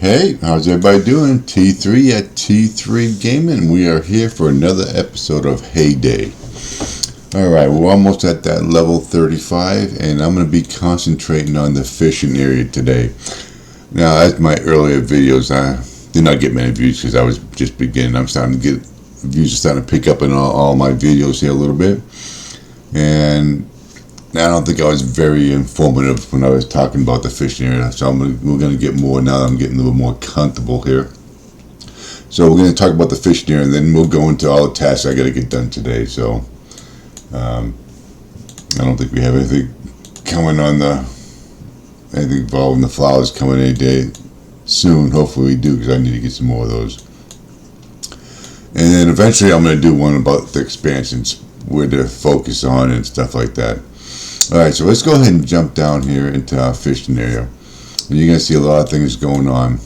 Hey, how's everybody doing? T3 at T3 Gaming. We are here for another episode of Heyday. Alright, we're almost at that level 35, and I'm going to be concentrating on the fishing area today. Now, as my earlier videos, I did not get many views because I was just beginning. I'm starting to get views, are starting to pick up in all my videos here a little bit. And I don't think I was very informative when I was talking about the fishing area, so we're going to get more now that I'm getting a little more comfortable here. So we're going to talk about the fishing area, and then we'll go into all the tasks I got to get done today. So I don't think we have anything coming on anything involving the flowers coming any day soon. Hopefully we do, because I need to get some more of those. And then eventually I'm going to do one about the expansions, where to focus on and stuff like that. Alright, so let's go ahead and jump down here into our fishing area. And you're going to see a lot of things going on.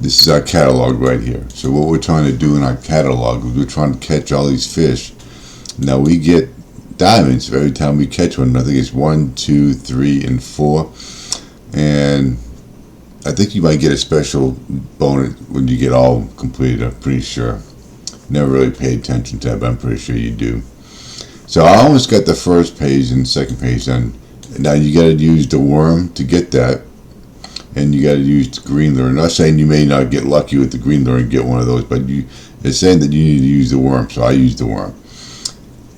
This is our catalog right here. So what we're trying to do in our catalog is we're trying to catch all these fish. Now we get diamonds every time we catch one. I think it's 1, 2, 3, and 4. And I think you might get a special bonus when you get all completed, I'm pretty sure. Never really paid attention to that, but I'm pretty sure you do. So I almost got the first page and second page done. Now you got to use the worm to get that, and you got to use the green lure. I'm not saying you may not get lucky with the green lure and get one of those, but it's saying that you need to use the worm, so I use the worm.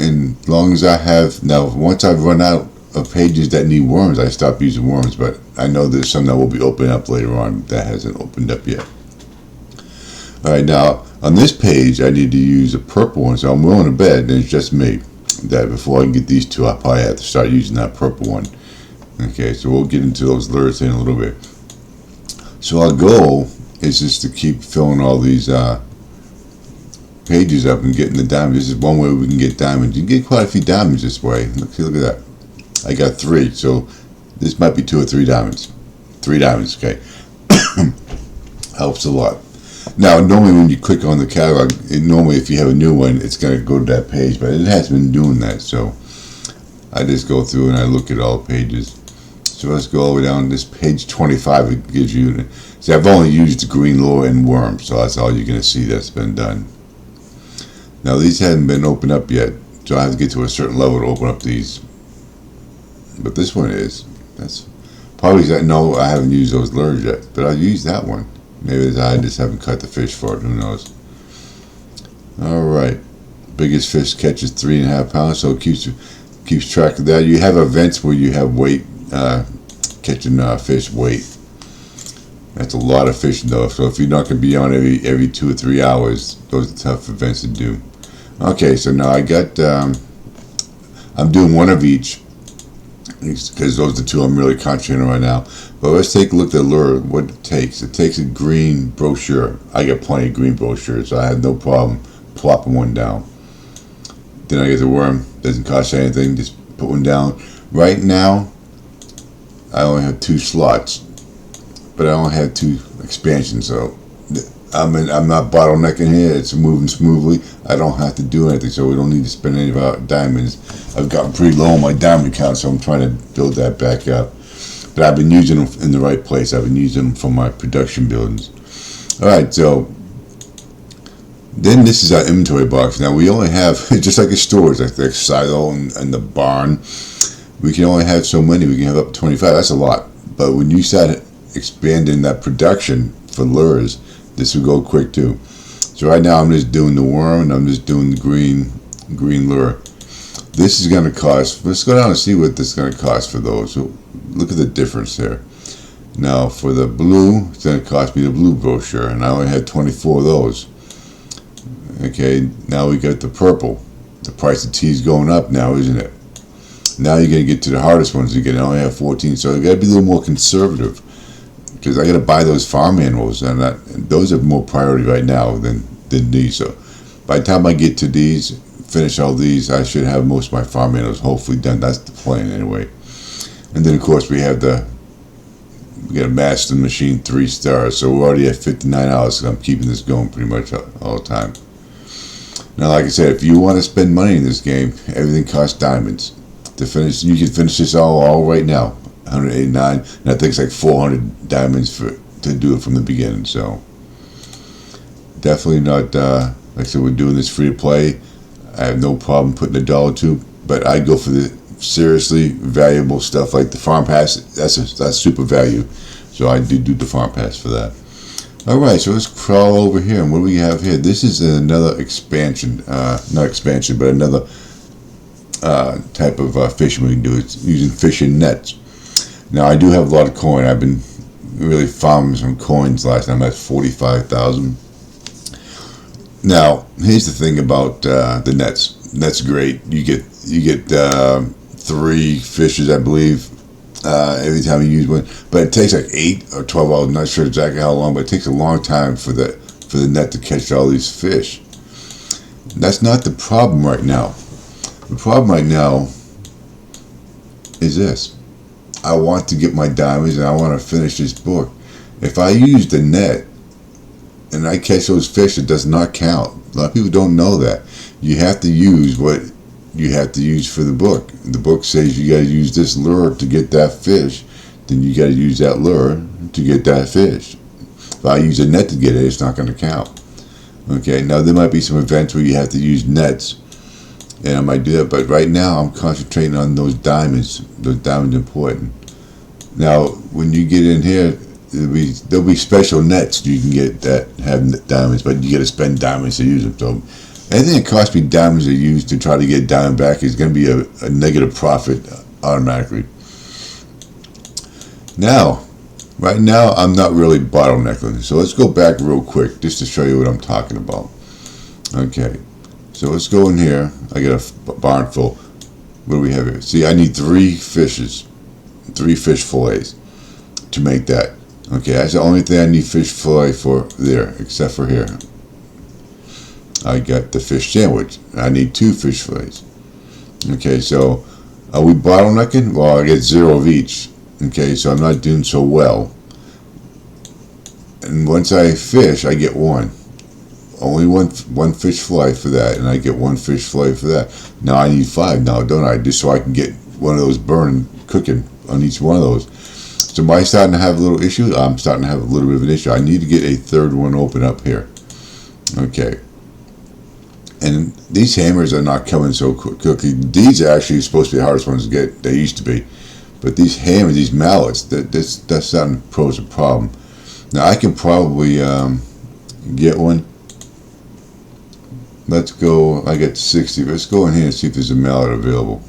And as long as I have, now once I've run out of pages that need worms, I stop using worms, but I know there's some that will be opening up later on that hasn't opened up yet. Alright, now on this page I need to use a purple one, so I'm willing to bet, and it's just me, that before I can get these two, I probably have to start using that purple one. Okay, so we'll get into those lures in a little bit. So our goal is just to keep filling all these pages up and getting the diamonds. This is one way we can get diamonds. You can get quite a few diamonds this way. Look at that. I got 3, so this might be 2 or 3 diamonds. 3 diamonds, okay. Helps a lot. Now, normally when you click on the catalog, normally if you have a new one, it's going to go to that page, but it hasn't been doing that, so I just go through and I look at all the pages. So let's go all the way down to this page 25. It gives you, see, I've only used the green lure and worm, so that's all you're going to see that's been done. Now, these haven't been opened up yet, so I have to get to a certain level to open up these. But this one is. That's probably, no, I haven't used those lures yet, but I've used that one. Maybe I just haven't cut the fish for it. Who knows? Alright. Biggest fish catches 3.5 pounds, so it keeps track of that. You have events where you have weight, catching fish weight. That's a lot of fishing though. So if you're not going to be on every 2 or 3 hours, those are tough events to do. Okay, so now I got, I'm doing one of each, because those are the 2 I'm really concentrating on right now. But let's take a look at the lure, what it takes. It takes a green brochure. I got plenty of green brochures, so I have no problem plopping one down. Then I get the worm. Doesn't cost anything, just put one down. Right now, I only have 2 slots, but I only have 2 expansions, so I'm not bottlenecking here. It's moving smoothly. I don't have to do anything, so we don't need to spend any of our diamonds. I've gotten pretty low on my diamond count, so I'm trying to build that back up. But I've been using them in the right place. I've been using them for my production buildings. Alright, so then this is our inventory box. Now we only have, just like the stores, like the silo and the barn, we can only have so many. We can have up to 25. That's a lot. But when you start expanding that production for lures, this will go quick too. So right now I'm just doing the worm and I'm just doing the green lure. This is going to cost, let's go down and see what this is going to cost for those. So look at the difference there. Now for the blue, it's going to cost me the blue brochure, and I only had 24 of those. Okay, now we got the purple. The price of tea is going up now, isn't it? Now you're going to get to the hardest ones again. I only have 14, so I got to be a little more conservative, because I got to buy those farm animals, and those are more priority right now than these. So by the time I get to these, finish all these, I should have most of my farm animals hopefully done. That's the plan anyway. And then of course we got a master machine 3 stars, so we're already at 59 hours, so I'm keeping this going pretty much all the time. Now, like I said, if you want to spend money in this game, everything costs diamonds. To finish, you can finish this all right now. 189, and I think it's like 400 diamonds to do it from the beginning. So definitely not. Like I said, we're doing this free to play. I have no problem putting $1 to, but I go for the seriously valuable stuff like the farm pass. That's super value. So I do the farm pass for that. All right, so let's crawl over here, and what do we have here? This is another expansion, not expansion, but another type of fishing we can do. It's using fishing nets. Now I do have a lot of coin. I've been really farming some coins last time. That's 45,000. Now here's the thing about the nets. That's great. You get 3 fishes, I believe, every time you use one. But it takes like 8 or 12 hours. I'm not sure exactly how long, but it takes a long time for the net to catch all these fish. That's not the problem right now. The problem right now is this. I want to get my diamonds and I want to finish this book. If I use the net and I catch those fish, it does not count. A lot of people don't know that. You have to use what you have to use for the book. The book says you got to use this lure to get that fish. Then you got to use that lure to get that fish. If I use a net to get it, it's not going to count. Okay, now there might be some events where you have to use nets, and I might do that, but right now I'm concentrating on those diamonds. Those diamonds are important. Now, when you get in here, there'll be special nets you can get that have diamonds, but you got to spend diamonds to use them. So anything that costs me diamonds to use to try to get diamond back is going to be a negative profit automatically. Now, right now, I'm not really bottlenecking. So let's go back real quick just to show you what I'm talking about. Okay, so let's go in here. I got a barn full. What do we have here? See, I need 3 fishes, 3 fish fillets to make that. Okay, that's the only thing I need fish fillet for there, except for here. I got the fish sandwich. I need 2 fish fillets. Okay, so are we bottlenecking? Well, I get 0 of each. Okay, so I'm not doing so well. And once I fish, I get 1. Only one fish fillet for that, and I get 1 fish fillet for that. Now I need 5 now, don't I? Just so I can get one of those burning, cooking on each one of those. So am I starting to have a little issue? I'm starting to have a little bit of an issue. I need to get a 3rd one open up here. Okay. And these hammers are not coming so quickly. These are actually supposed to be the hardest ones to get. They used to be. But these hammers, these mallets, that's starting to pose a problem. Now I can probably get one. Let's go. I got 60. Let's go in here and see if there's a mallet available.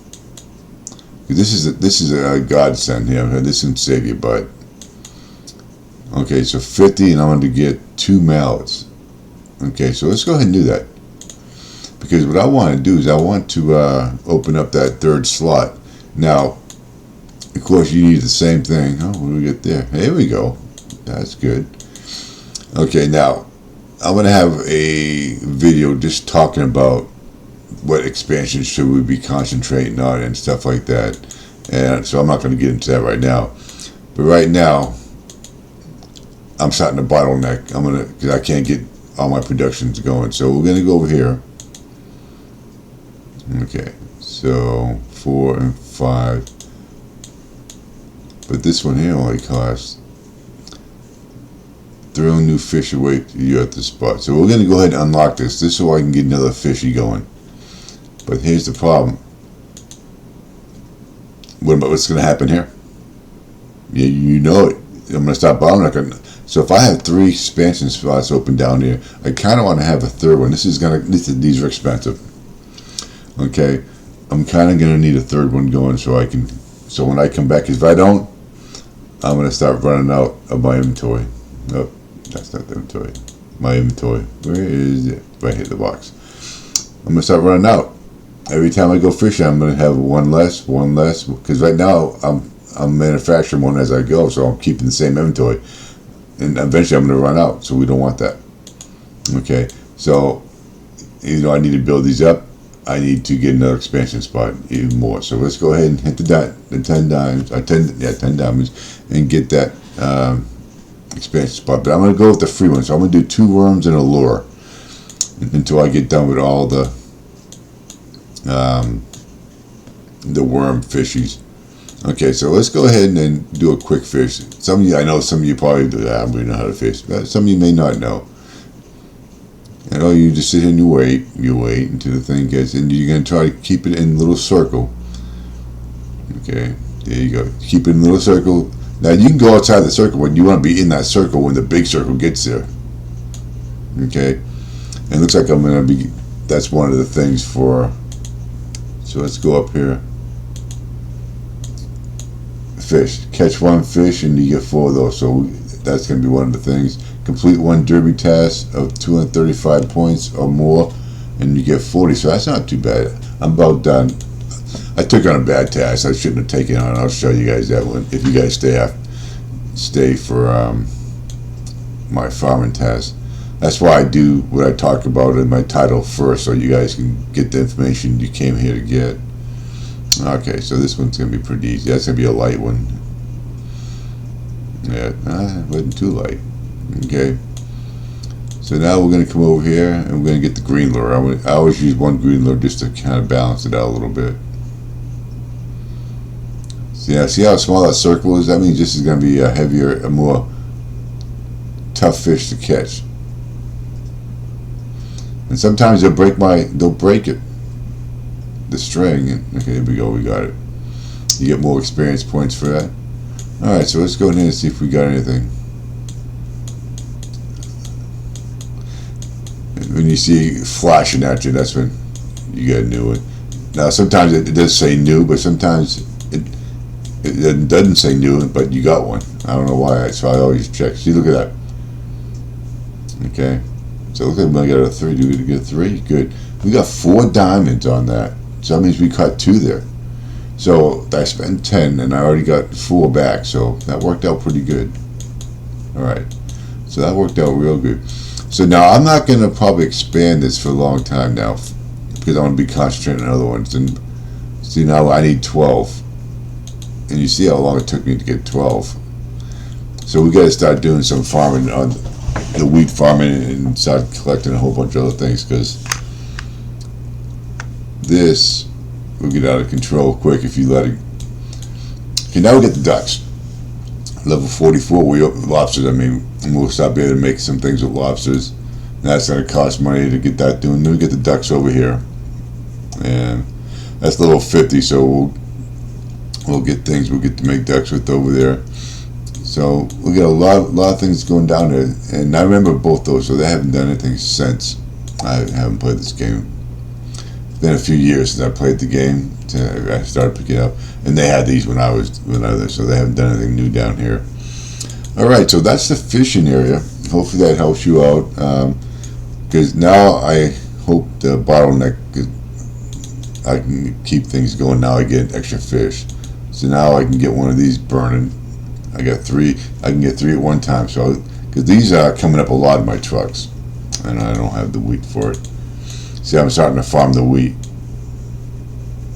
This is a godsend here. This can save your butt. Okay, so 50, and I'm going to get 2 mallets. Okay, so let's go ahead and do that. Because what I want to do is I want to open up that 3rd slot. Now, of course, you need the same thing. Oh, what do we get there? Here we go. That's good. Okay, now I'm going to have a video just talking about what expansion should we be concentrating on and stuff like that. And so I'm not going to get into that right now. But right now, I'm starting to bottleneck. Because I can't get all my productions going. So we're going to go over here. Okay, so 4 and 5. But this one here only costs. Throw new fish away you at the spot. So we're going to go ahead and unlock this. This so I can get another fishy going. But here's the problem. What about what's going to happen here? Yeah, you know it. I'm going to stop bottlenecking. So if I have 3 expansion spots open down here, I kind of want to have a 3rd one. These are expensive. Okay, I'm kind of going to need a 3rd one going so I can. So when I come back, if I don't, I'm going to start running out of my inventory. Nope, that's not the inventory. My inventory. Where is it? If I hit the box, I'm going to start running out. Every time I go fishing, I'm going to have one less. Because right now, I'm manufacturing one as I go, so I'm keeping the same inventory. And eventually I'm going to run out, so we don't want that. Okay, so, I need to build these up. I need to get another expansion spot even more. So let's go ahead and hit the 10 diamonds, 10 diamonds, and get that expansion spot. But I'm going to go with the free one. So I'm going to do 2 worms and a lure until I get done with all the worm fishies. Okay, so let's go ahead and then do a quick fish. Some of you, I know some of you probably do that. We know how to fish, but some of you may not know. And all you just sit here and you wait until the thing gets, and you're gonna try to keep it in a little circle. Okay, there you go. Keep it in a little circle. Now you can go outside the circle, but you want to be in that circle when the big circle gets there. Okay, and it looks like I'm gonna be. That's one of the things for. So let's go up here. Fish. Catch one fish and you get 4 of those. So that's going to be one of the things. Complete one derby task of 235 points or more and you get 40. So that's not too bad. I'm about done. I took on a bad task. I shouldn't have taken on. I'll show you guys that one if you guys stay for my farming task. That's why I do what I talk about in my title first, so you guys can get the information you came here to get. Okay, so this one's going to be pretty easy. That's going to be a light one. Yeah, it wasn't too light. Okay. So now we're going to come over here and we're going to get the green lure. I always use one green lure just to kind of balance it out a little bit. So yeah, see how small that circle is? That means this is going to be a heavier, a more tough fish to catch. And sometimes they'll break it. The string. Okay, here we go. We got it. You get more experience points for that. All right, so let's go in here and see if we got anything. When you see flashing at you, that's when you got a new one. Now, sometimes it does say new, but sometimes it doesn't say new, but you got one. I don't know why, so I always check. See, look at that. Okay, so look at we got a 3. Do we get a 3? Good. We got 4 diamonds on that. So that means we caught 2 there. So I spent 10 and I already got 4 back. So that worked out pretty good. Alright. So that worked out real good. So now I'm not going to probably expand this for a long time now, because I want to be concentrating on other ones. And see, now I need 12. And you see how long it took me to get 12. So we got to start doing some farming on the wheat farming and start collecting a whole bunch of other things, because this will get out of control quick if you let it. Okay, now we get the ducks. Level 44, lobsters, I mean, and we'll start being able to make some things with lobsters. And that's going to cost money to get that doing. Then we get the ducks over here. And that's level 50, so we'll get things we'll get to make ducks with over there. So we got a lot of things going down there. And I remember both those, so they haven't done anything since. I haven't played this game. It's been a few years since I played the game. I started picking it up, and they had these when I was there, so they haven't done anything new down here. All right, so that's the fishing area. Hopefully that helps you out, because now I hope the bottleneck, I can keep things going. Now I get extra fish, so now I can get one of these burning. I got 3. I can get 3 at one time. So because these are coming up a lot in my trucks, and I don't have the wheat for it. See, I'm starting to farm the wheat.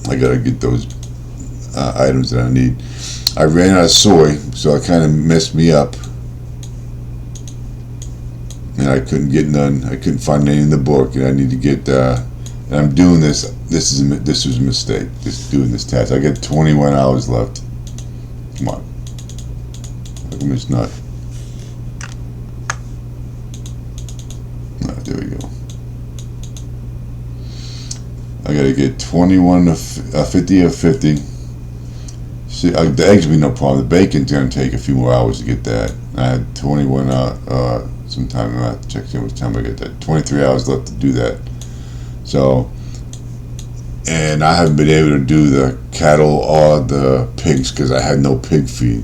I gotta get those items that I need. I ran out of soy, so it kind of messed me up, and I couldn't get none. I couldn't find any in the book, and I need to get. And I'm doing this. This was a mistake. Just doing this task. I got 21 hours left. Come on. How come it's not? There we go. I gotta get 21 to 50 or 50. See, the eggs will be no problem. The bacon's gonna take a few more hours to get that. I had 21 sometime. I have to check in what time I get that. 23 hours left to do that. So, and I haven't been able to do the cattle or the pigs because I had no pig feed.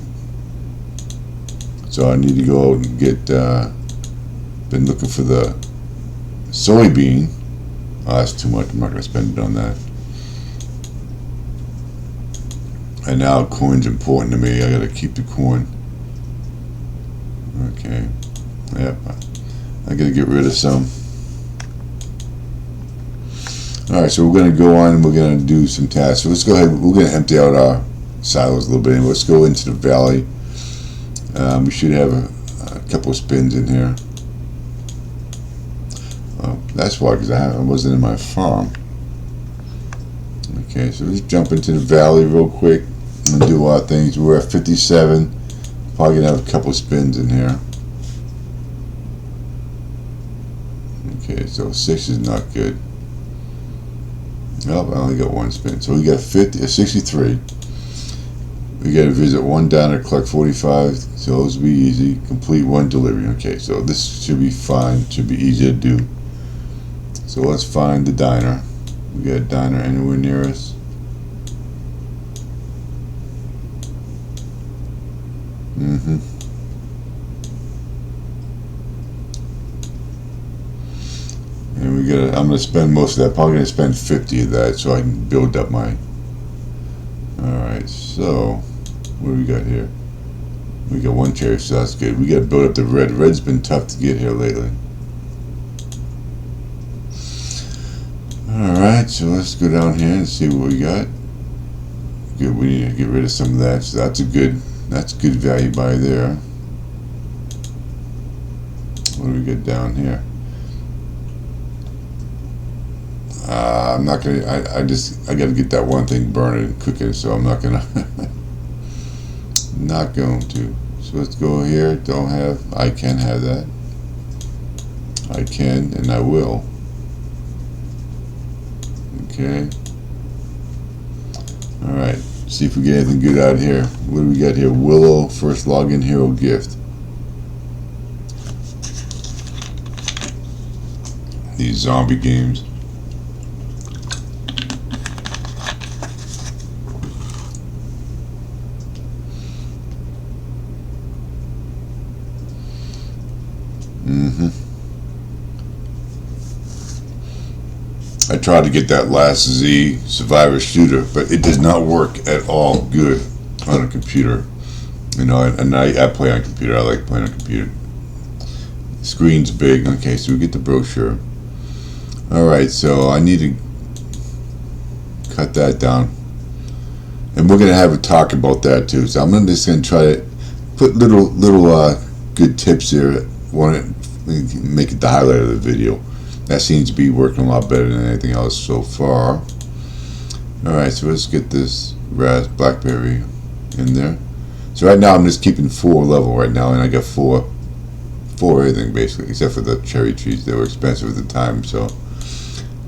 So I need to go out and get. Been looking for the soybean. Oh, that's too much. I'm not going to spend it on that. And now corn's important to me. I got to keep the corn. Okay. Yep. I got to get rid of some. Alright, so we're going to go on and we're going to do some tasks. So let's go ahead. We're going to empty out our silos a little bit. And let's go into the valley. We should have a couple of spins in here. That's why, because I wasn't in my farm. Okay, so let's jump into the valley real quick, I'm gonna do a lot of things. We're at 57. Probably gonna have a couple spins in here. Okay, so 6 is not good. Nope, I only got one spin. So we got 63. We got to visit one diner, collect 45. So those will be easy. Complete one delivery. Okay, so this should be fine. Should be easy to do. So let's find the diner. We got a diner anywhere near us? And we got. I'm gonna spend most of that. Probably gonna spend 50 of that, so I can build up my. All right. So, what do we got here? We got one cherry, so that's good. We got to build up the red. Red's been tough to get here lately. All right. So let's go down here and see what we got. Good. We need to get rid of some of that. So that's a good. That's good value buy there. What do we get down here? I'm not gonna. I got to get that one thing, burn it and cook it. So I'm not gonna. Not going to. So let's go here. Don't have. I can have that. I can and I will. Okay. All right. See if we get anything good out of here. What do we got here? Willow first login hero gift. These zombie games. I tried to get that last Z Survivor shooter, but it does not work at all good on a computer. You know, and I play on computer. I like playing on computer. Screen's big. Okay, so we get the brochure. All right, so I need to cut that down, and we're gonna have a talk about that too. So I'm just gonna try to put little good tips there. Want to make it the highlight of the video. That seems to be working a lot better than anything else so far. Alright, so let's get this blackberry in there. So right now I'm just keeping 4 level right now, and I got 4 everything basically, except for the cherry trees. They were expensive at the time, so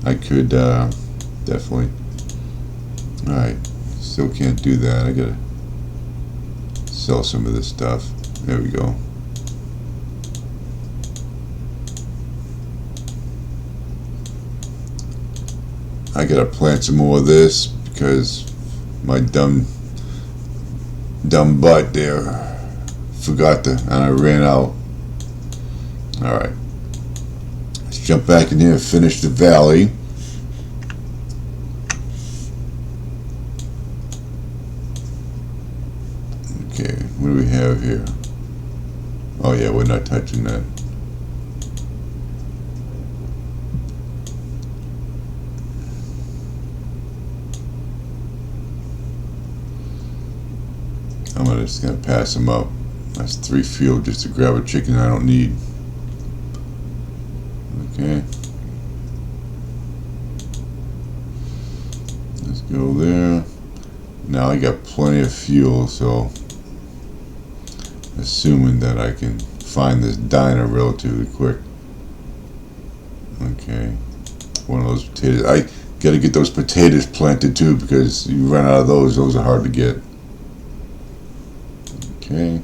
I could definitely. Alright, still can't do that. I gotta sell some of this stuff. There we go. I gotta plant some more of this because my dumb butt there forgot to, and I ran out. Alright, let's jump back in here and finish the valley. Okay, what do we have here? Oh yeah, we're not touching that. I'm just gonna pass them up. That's 3 fuel just to grab a chicken I don't need. Okay. Let's go there. Now I got plenty of fuel, so assuming that I can find this diner relatively quick. Okay. One of those potatoes. I gotta get those potatoes planted too, because you run out of those. Those are hard to get. Okay.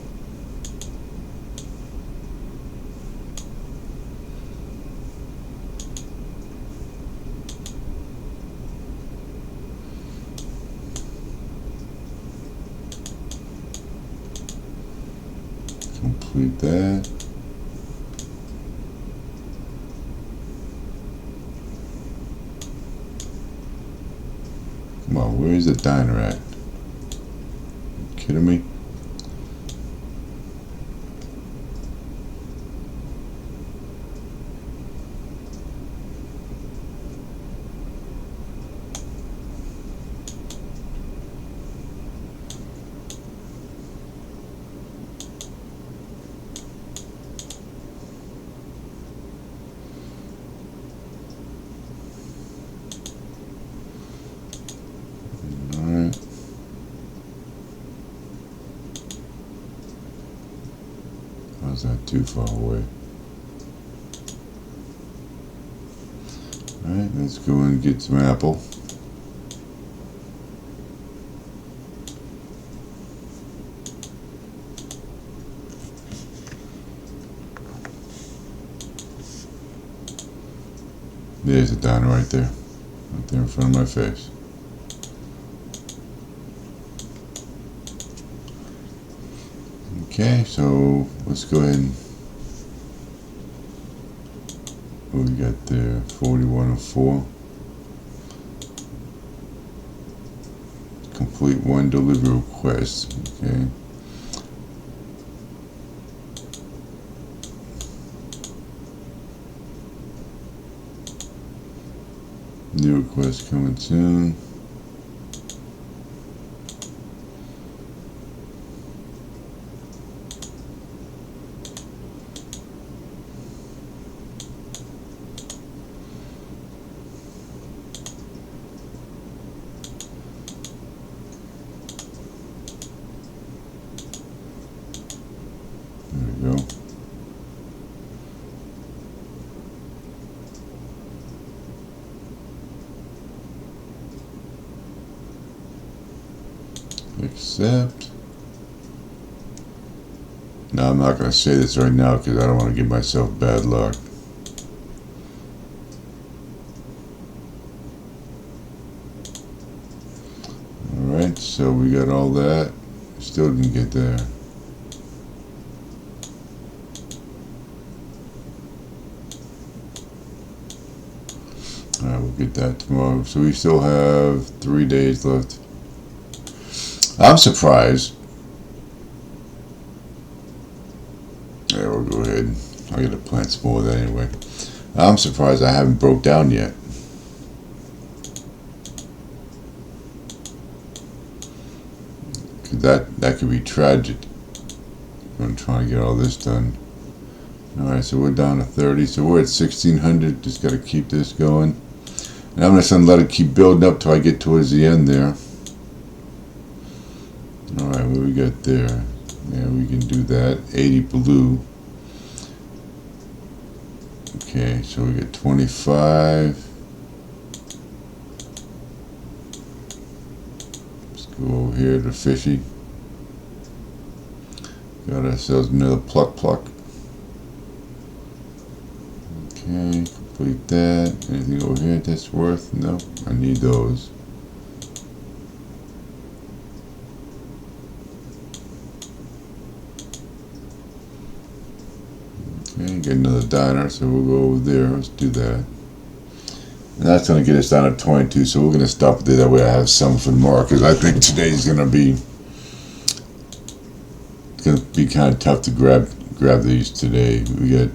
Complete that. Come on, where's the diner at? Are you kidding me? Alright. not too far away. Alright, let's go and get some apple. There's a diner right there in front of my face. Okay, so let's go ahead and what we got there, 4104. Complete one delivery request. Okay. New request coming soon. There we go. Accept. Now I'm not going to say this right now because I don't want to give myself bad luck. Alright, so we got all that. Still didn't get there. Alright, we'll get that tomorrow. So we still have 3 days left. I'm surprised. Yeah, we'll go ahead. I gotta plant some more of that anyway. I'm surprised I haven't broke down yet. Cause that could be tragic. I'm trying to get all this done. Alright, so we're down to 30. So we're at 1600. Just gotta keep this going. And I'm just gonna let it keep building up till I get towards the end there. Alright, what we got there? Yeah, we can do that. 80 blue. Okay, so we get 25. Let's go over here to fishy. Got ourselves another pluck. Okay, complete that. Anything over here that's worth? No, I need those. Okay, get another diner, so we'll go over there. Let's do that. And that's going to get us down to 22, so we're going to stop there. That way I have some for tomorrow, because I think today's going to be kind of tough to grab these today. We got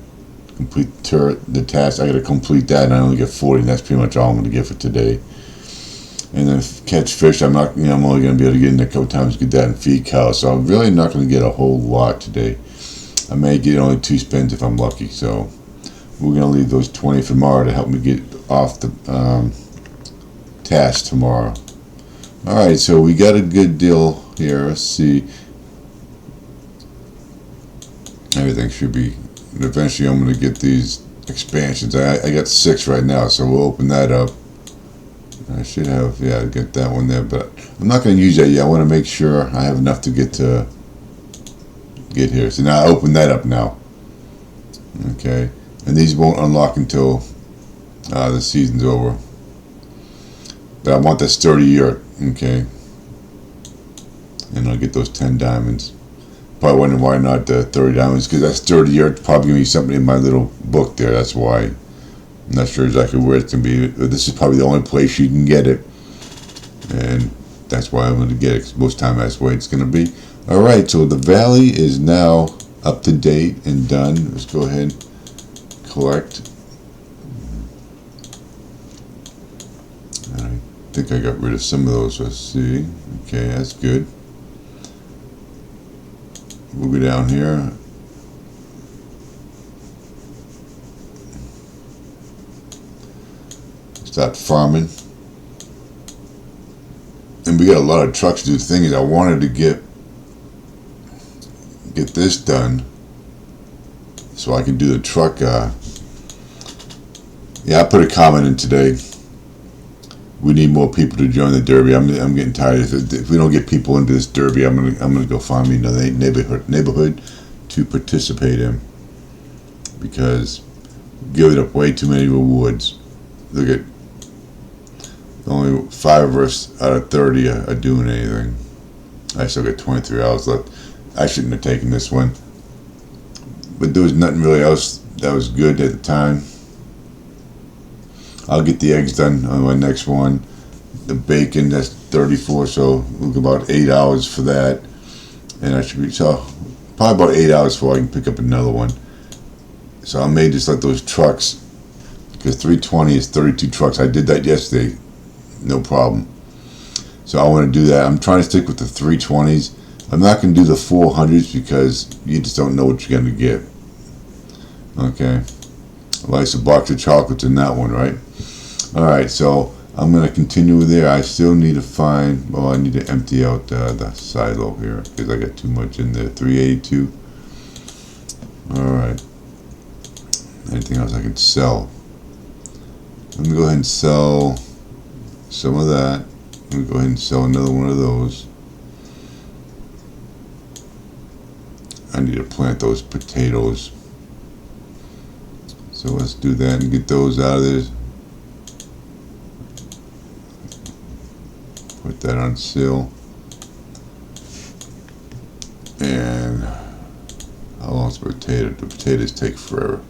complete the task. I got to complete that, and I only get 40, and that's pretty much all I'm going to get for today. And then catch fish. I'm not, I'm only going to be able to get in a couple times, get that and feed cows. So I'm really not going to get a whole lot today. I may get only 2 spins if I'm lucky, so we're going to leave those 20 for tomorrow to help me get off the task tomorrow. Alright, so we got a good deal here. Let's see. Everything should be, eventually I'm going to get these expansions. I got 6 right now, so we'll open that up. I should have, yeah, get that one there, but I'm not going to use that yet. I want to make sure I have enough to get here. So now I open that up now. Okay, and these won't unlock until the season's over. But I want that sturdy yurt. Okay, and I'll get those 10 diamonds. Probably wondering why not 30 diamonds, because that sturdy yurt's probably gonna be something in my little book there. That's why. I'm not sure exactly where it's gonna be. But this is probably the only place you can get it, and that's why I'm gonna get it. Cause most time that's the way it's gonna be. Alright, so the valley is now up to date and done. Let's go ahead and collect. I think I got rid of some of those. Let's see. Okay, that's good. We'll go down here. Start farming. And we got a lot of trucks to do. The thing is, I wanted to get this done so I can do the truck. Yeah, I put a comment in today. We need more people to join the derby. I'm getting tired. If we don't get people into this derby, I'm gonna go find me another neighborhood to participate in, because giving up way too many rewards. Look at, only 5 of us out of 30 are doing anything. I still got 23 hours left. I shouldn't have taken this one, but there was nothing really else that was good at the time. I'll get the eggs done on my next one. The bacon, that's 34, so we'll go about 8 hours for that. And I should be, so probably about 8 hours before I can pick up another one. So I may just let those trucks, because 320 is 32 trucks. I did that yesterday, no problem. So I want to do that. I'm trying to stick with the 320s. I'm not going to do the 400s because you just don't know what you're going to get. Okay. At least a box of chocolates in that one, right? Alright, so I'm going to continue there. I still need to find, well, I need to empty out the silo here because I got too much in there. 382. Alright. Anything else I can sell? Let me go ahead and sell some of that. Let me go ahead and sell another one of those. I need to plant those potatoes. So let's do that and get those out of there. Put that on sale. And how long's the potato? The potatoes take forever.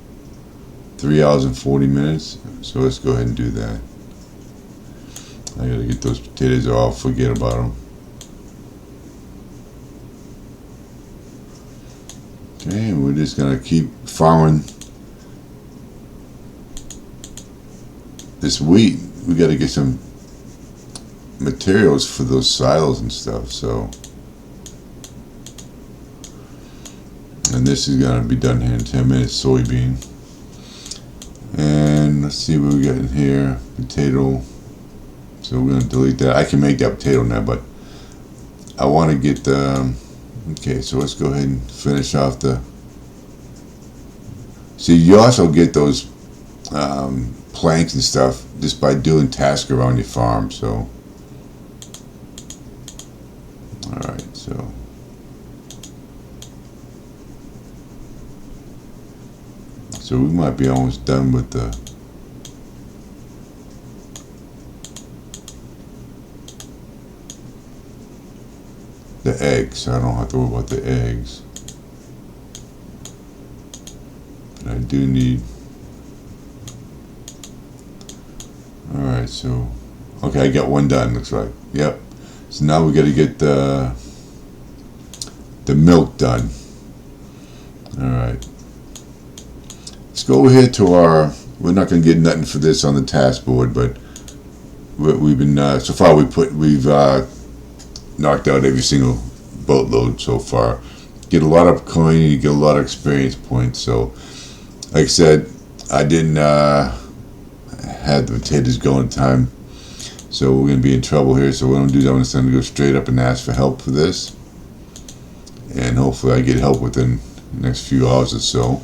3 hours and 40 minutes. So let's go ahead and do that. I gotta get those potatoes or I'll forget about them. Okay, we're just gonna keep farming this wheat. We gotta get some materials for those silos and stuff, so, and this is gonna be done here in 10 minutes. Soybean, and let's see what we got in here. Potato. So we're gonna delete that. I can make that potato now, but I want to get the okay, so let's go ahead and finish off the, see, you also get those planks and stuff just by doing tasks around your farm. So alright, so we might be almost done with the eggs, so I don't have to worry about the eggs. But I do need, alright, so okay, I got one done, looks like. Yep. So now we got to get the milk done. Alright. Let's go over here to our, we're not going to get nothing for this on the task board, but we've been, so far we've knocked out every single boatload so far. Get a lot of coin and you get a lot of experience points. So like I said, I didn't have the potatoes going in time, so we're going to be in trouble here. So what I'm going to do is I'm just going to go straight up and ask for help for this, and hopefully I get help within the next few hours or so.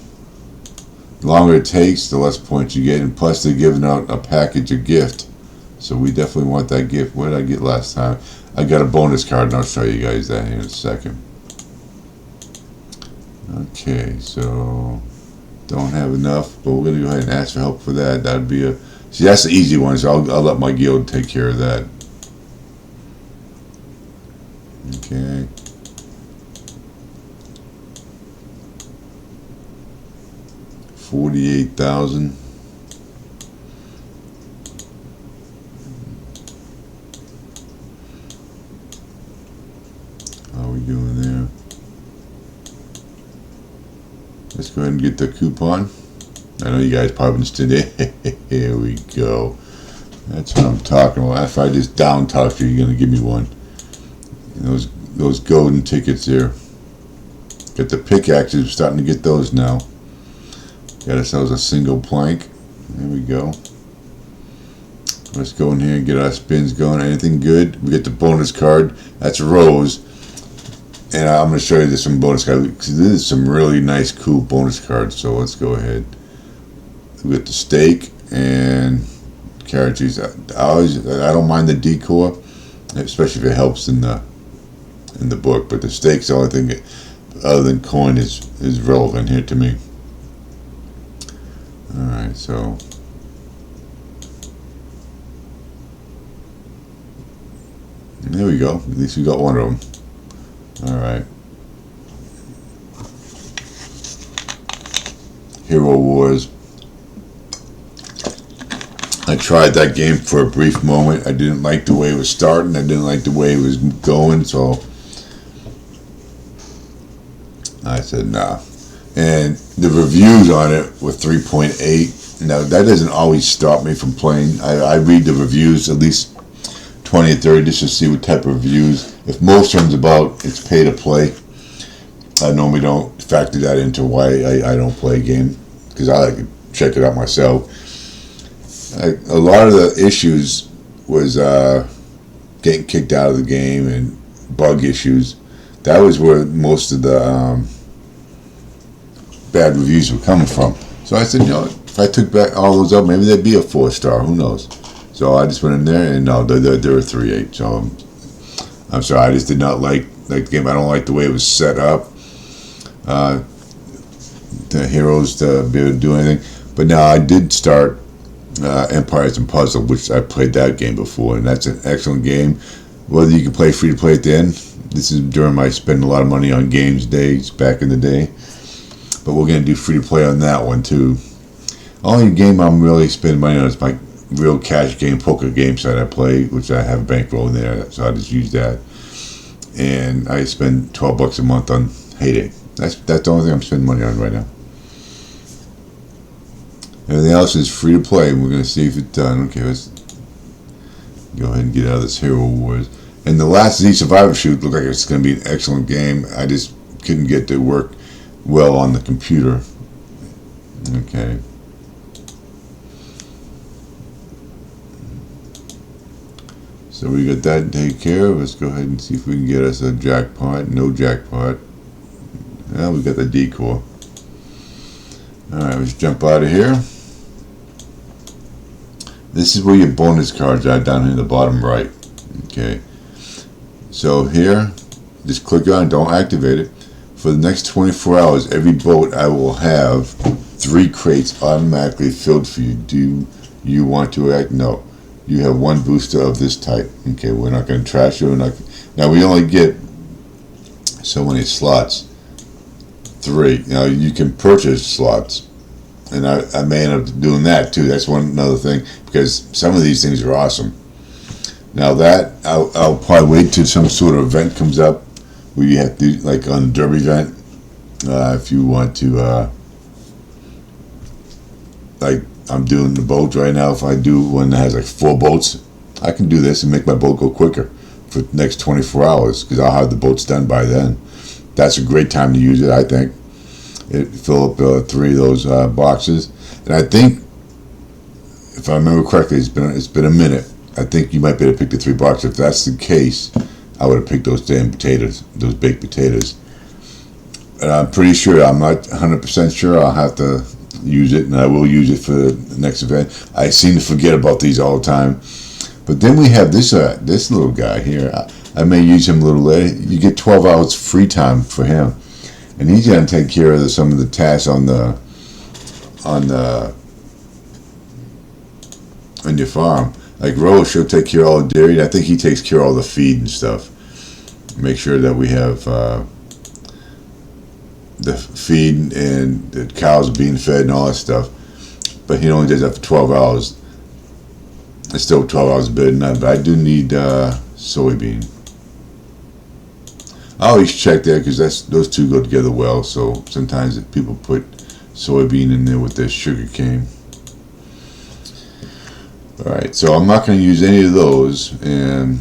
The longer it takes, the less points you get, and plus they're giving out a package, a gift, so we definitely want that gift. What did I get last time? I got a bonus card, and I'll show you guys that here in a second. Okay, so don't have enough, but we're going to go ahead and ask for help for that. That would be a, see, that's the easy one, so I'll let my guild take care of that. Okay. $48,000. How are we doing there? Let's go ahead and get the coupon. I know you guys probably understood it. Here we go. That's what I'm talking about. If I just down talk you, you're gonna give me one. And those golden tickets there. Got the pickaxes. We're starting to get those now. Got ourselves a single plank. There we go. Let's go in here and get our spins going. Anything good? We get the bonus card. That's Rose. And I'm going to show you this some bonus cards. This is some really nice, cool bonus cards. So let's go ahead. We got the stake and carrot juice. I don't mind the decor, especially if it helps in the book. But the stake's the only thing other than coin is relevant here to me. All right, so there we go. At least we got one of them. All right. Hero Wars. I tried that game for a brief moment. I didn't like the way it was starting. I didn't like the way it was going, so I said nah. And the reviews on it were 3.8. Now that doesn't always stop me from playing. I read the reviews at least 20 or 30 just to see what type of reviews. If most of them's about it's pay to play, I normally don't factor that into why I don't play a game, because I like to check it out myself. A lot of the issues was getting kicked out of the game and bug issues. That was where most of the bad reviews were coming from. So I said, if I took back all those out, maybe they'd be a 4-star. Who knows? So I just went in there, and no, they're a 3.8. So I'm sorry, I just did not like the game. I don't like the way it was set up. The heroes to be able to do anything. But now I did start Empires and Puzzle, which I played that game before, and that's an excellent game. Whether you can play free to play at the end, this is during my spending a lot of money on games days back in the day. But we're going to do free to play on that one too. Only game I'm really spending money on is my real cash game, poker game site I play, which I have a bankroll in there, so I just use that. And I spend $12 a month on Hay Day. That's the only thing I'm spending money on right now. Everything else is free to play, and we're going to see if it's done. Okay, let's go ahead and get out of this Hero Wars. And the last Z Survivor Shoot looked like it's going to be an excellent game. I just couldn't get to work well on the computer. Okay. So we got that taken care of. Let's go ahead and see if we can get us a jackpot. No jackpot. Well, we got the decor. Alright, let's jump out of here. This is where your bonus cards are, down here in the bottom right. Okay. So here, just click on it, don't activate it. For the next 24 hours, every boat I will have 3 crates automatically filled for you. Do you want to act? No. You have 1 booster of this type. Okay, we're not going to trash you. Now we only get so many slots. 3. Now you can purchase slots, and I may end up doing that too. That's another thing, because some of these things are awesome. Now that I'll probably wait till some sort of event comes up where you have to, like on the Derby event, if you want to, like I'm doing the boat right now. If I do one that has like 4 boats, I can do this and make my boat go quicker for the next 24 hours, because I'll have the boats done by then. That's a great time to use it, I think. Fill up 3 of those boxes, and I think, if I remember correctly, it's been a minute. I think you might be able to pick the 3 boxes. If that's the case, I would have picked those damn potatoes, those baked potatoes. And I'm pretty sure, I'm not 100% sure. I'll have to use it, and I will use it for the next event. I seem to forget about these all the time. But then we have this little guy here. I may use him a little later. You get 12 hours free time for him, and he's going to take care of some of the tasks on your farm. Like Rose, she'll take care of all the dairy. I think he takes care of all the feed and stuff. Make sure that we have the feed and the cows being fed and all that stuff. But he only does that for 12 hours. It's still 12 hours better than that, but I do need soybean. I always check that, because those two go together well. So sometimes if people put soybean in there with their sugar cane. Alright, so I'm not going to use any of those, and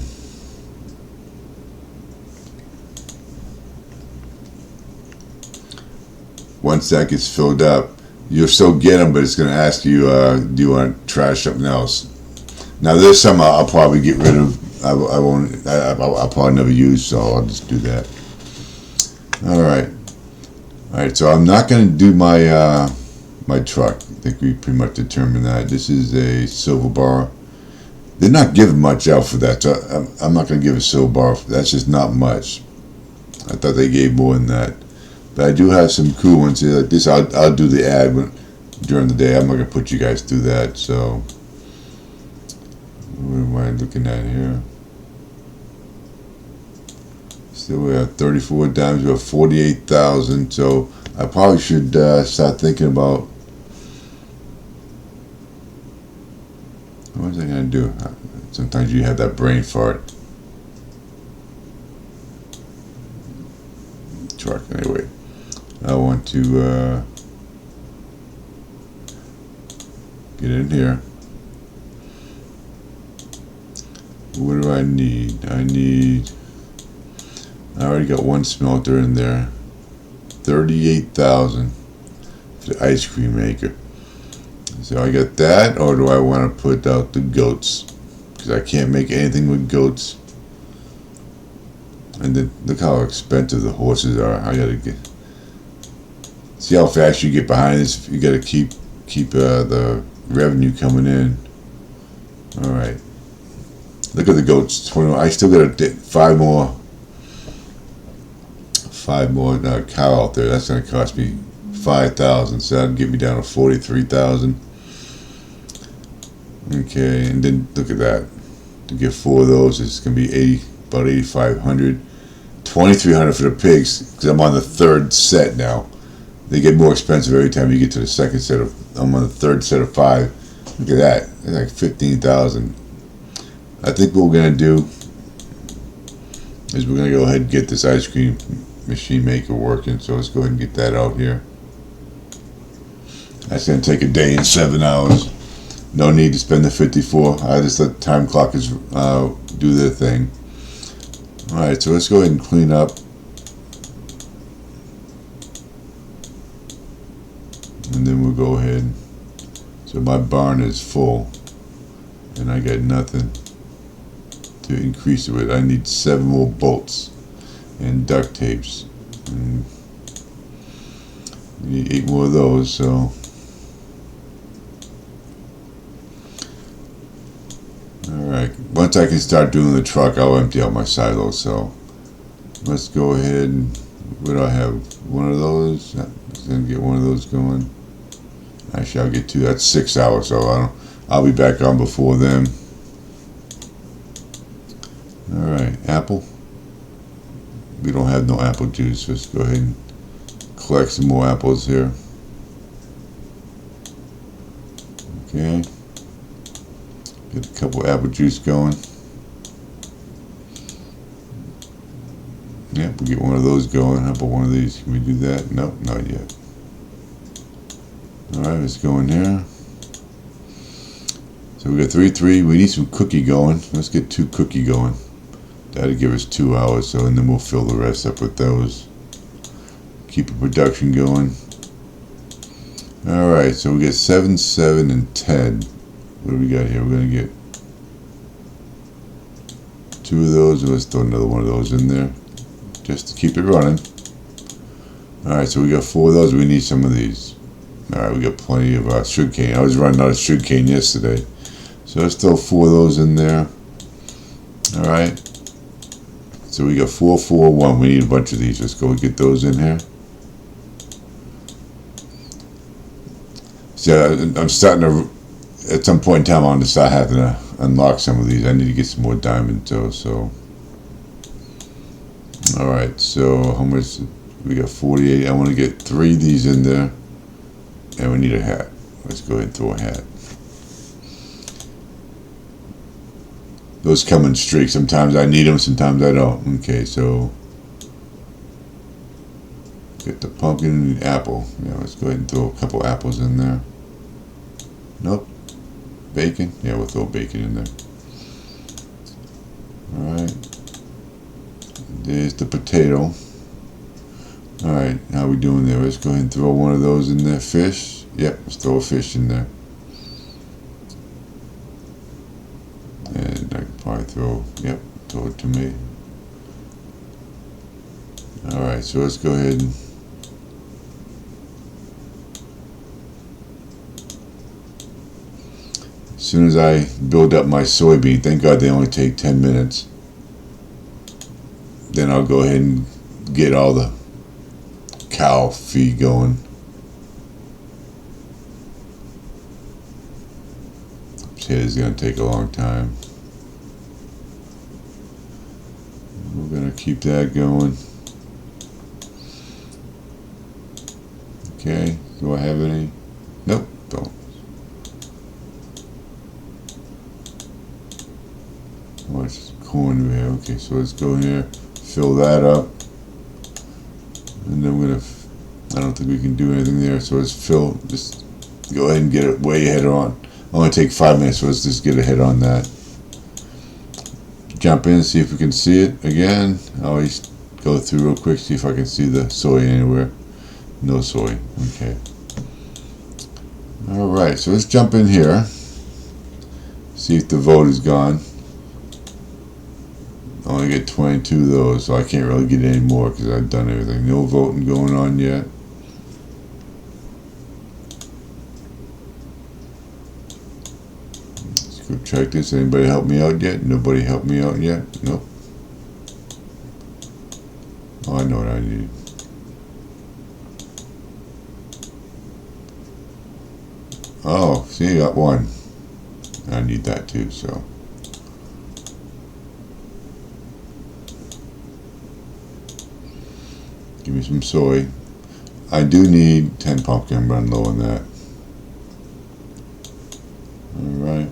once that gets filled up, you'll still get them, but it's going to ask you, do you want to trash something else? Now there's some I'll probably get rid of. I'll probably never use, so I'll just do that. Alright. Alright, so I'm not going to do my my truck. I think we pretty much determined that. This is a silver bar. They're not giving much out for that, so I'm not going to give a silver bar. That's just not much. I thought they gave more than that. But I do have some cool ones here like this. I'll do the ad during the day. I'm not going to put you guys through that. So, what am I looking at here? Still we have 34 dimes. We have 48,000. So I probably should start thinking about what was I going to do. Sometimes you have that brain fart. Truck anyway. I want to get in here. What do I need? I already got one smelter in there. 38,000 for the ice cream maker. So I got that, or do I want to put out the goats? Because I can't make anything with goats. And then look how expensive the horses are. I gotta see how fast you get behind this. You gotta keep the revenue coming in. All right. Look at the goats. 21. I still got five more cow out there. That's gonna cost me 5,000. So that'd get me down to 43,000. Okay, and then look at that. To get 4 of those, it's gonna be about 8,500. 2,300 for the pigs, because I'm on the 3rd set now. They get more expensive every time you get to the 2nd set of. I'm on the 3rd set of 5. Look at that. It's like 15,000. I think what we're gonna do is we're gonna go ahead and get this ice cream machine maker working. So let's go ahead and get that out here. That's gonna take a day and 7 hours. No need to spend the 54. I just let the time clockers do their thing. Alright, so let's go ahead and clean up. And then we'll go ahead. So my barn is full. And I got nothing to increase it with. I need 7 more bolts and duct tapes. And we need 8 more of those, so. Alright, once I can start doing the truck, I'll empty out my silo. So let's go ahead and, what do I have? One of those? I'm gonna get one of those going. Actually, I'll get 2. That's 6 hours, so I'll be back on before then. Alright, apple. We don't have no apple juice. Let's go ahead and collect some more apples here. Okay. Get a couple apple juice going. Yep, we'll get one of those going. How about one of these? Can we do that? Nope, not yet. Alright, let's go in here. So we got 3. We need some cookie going. Let's get 2 cookie going. That'll give us 2 hours, so, and then we'll fill the rest up with those. Keep the production going. Alright, so we get 7, 7, and 10. What do we got here? We're going to get 2 of those, and let's throw another one of those in there, just to keep it running. Alright, so we got 4 of those. We need some of these. Alright, we got plenty of sugarcane. I was running out of sugarcane yesterday. So let's throw 4 of those in there. Alright. So we got 4, 4, 1. We need a bunch of these. Let's go and get those in here. So I'm starting to, at some point in time, I'm going to start having to unlock some of these. I need to get some more diamonds though. So, alright. So how much? We got 48. I want to get 3 of these in there. And we need a hat. Let's go ahead and throw a hat. Those come in streaks. Sometimes I need them, sometimes I don't. Okay, so get the pumpkin and the apple. Yeah, let's go ahead and throw a couple apples in there. Nope. Bacon? Yeah, we'll throw bacon in there. Alright. There's the potato. Alright, how we doing there? Let's go ahead and throw one of those in there. Fish? Yep, let's throw a fish in there. And I can probably throw it to me. Alright, so let's go ahead and as soon as I build up my soybean, thank God they only take 10 minutes, then I'll go ahead and get all the cow feed going. Potatoes is going to take a long time. We're going to keep that going. Okay, do I have any? Nope, don't. How much corn do we have? Okay, so let's go here, fill that up. And then we're going to, I don't think we can do anything there, so let's fill, just go ahead and get it way ahead on. Only take 5 minutes, so let's just get ahead on that. Jump in, see if we can see it again. I always go through real quick, see if I can see the soy anywhere. No soy. Okay. Alright, so let's jump in here. See if the vote is gone. I only get 22 of those, so I can't really get any more because I've done everything. No voting going on yet. Let's go check this. Anybody help me out yet? Nobody helped me out yet? Nope. Oh, I know what I need. Oh, see, I got one. I need that too, so. Give me some soy. I do need 10 pumpkin. I'm running low on that. Alright.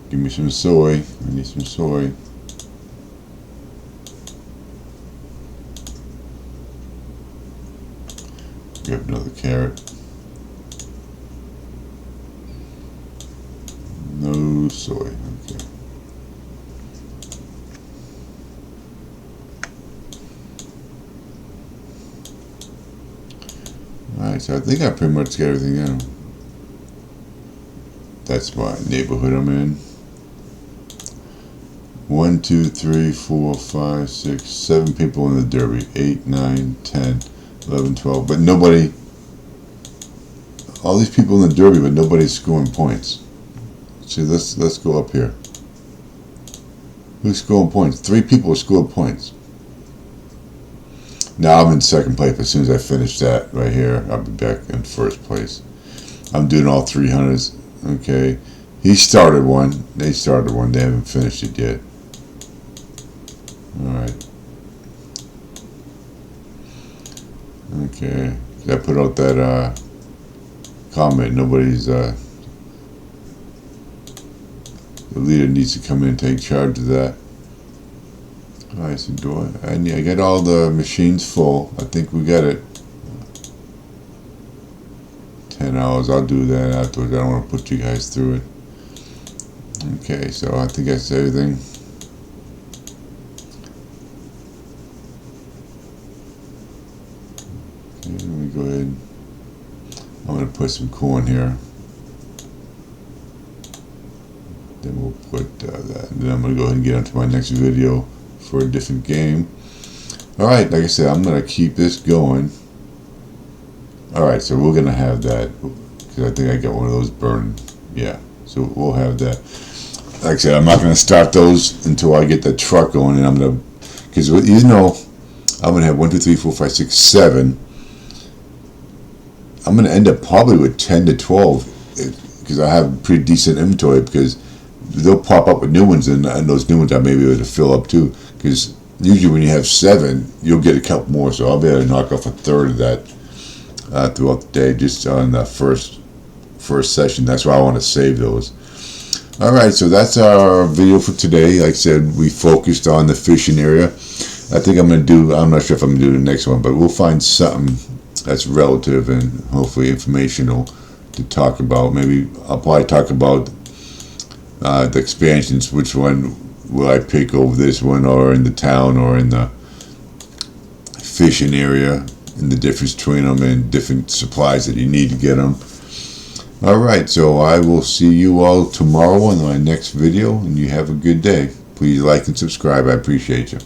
Give me some soy. I need some soy. Grab another carrot. No soy. Okay. Alright, so I think I pretty much got everything in. That's my neighborhood I'm in. 1, 2, 3, 4, 5, 6, 7 people in the derby. 8, 9, 10, 11, 12. But nobody, all these people in the derby, but nobody's scoring points. See, let's go up here. Who's scoring points? 3 people scored points. Now I'm in second place. As soon as I finish that right here, I'll be back in first place. I'm doing all 300s. Okay. He started one. They started one. They haven't finished it yet. Alright. Okay. I put out that comment. Nobody's the leader needs to come in and take charge of that. Alright, so do I got all the machines full. I think we got it. 10 hours. I'll do that afterwards. I don't want to put you guys through it. Okay, so I think that's everything. Okay, let me go ahead. I'm going to put some corn here. Then we'll put that. And then I'm going to go ahead and get onto my next video for a different game. Alright, like I said, I'm going to keep this going. Alright, so we're going to have that. Because I think I got one of those burned. Yeah, so we'll have that. Like I said, I'm not going to start those until I get the truck going. And I'm going to, because even though I'm going to have 1, 2, 3, 4, 5, 6, 7, I'm going to end up probably with 10 to 12. Because I have pretty decent inventory, because they'll pop up with new ones, and those new ones I may be able to fill up too. Because usually when you have 7, you'll get a couple more, so I'll be able to knock off a third of that throughout the day, just on the first session. That's why I want to save those. Alright, so that's our video for today. Like I said, we focused on the fishing area. I think I'm going to do, I'm not sure if I'm going to do the next one, but we'll find something that's relative and hopefully informational to talk about. Maybe I'll probably talk about the expansions. Which one will I pick over this one, or in the town, or in the fishing area, and the difference between them and different supplies that you need to get them. Alright, so I will see you all tomorrow in my next video, and you have a good day. Please like and subscribe. I appreciate you.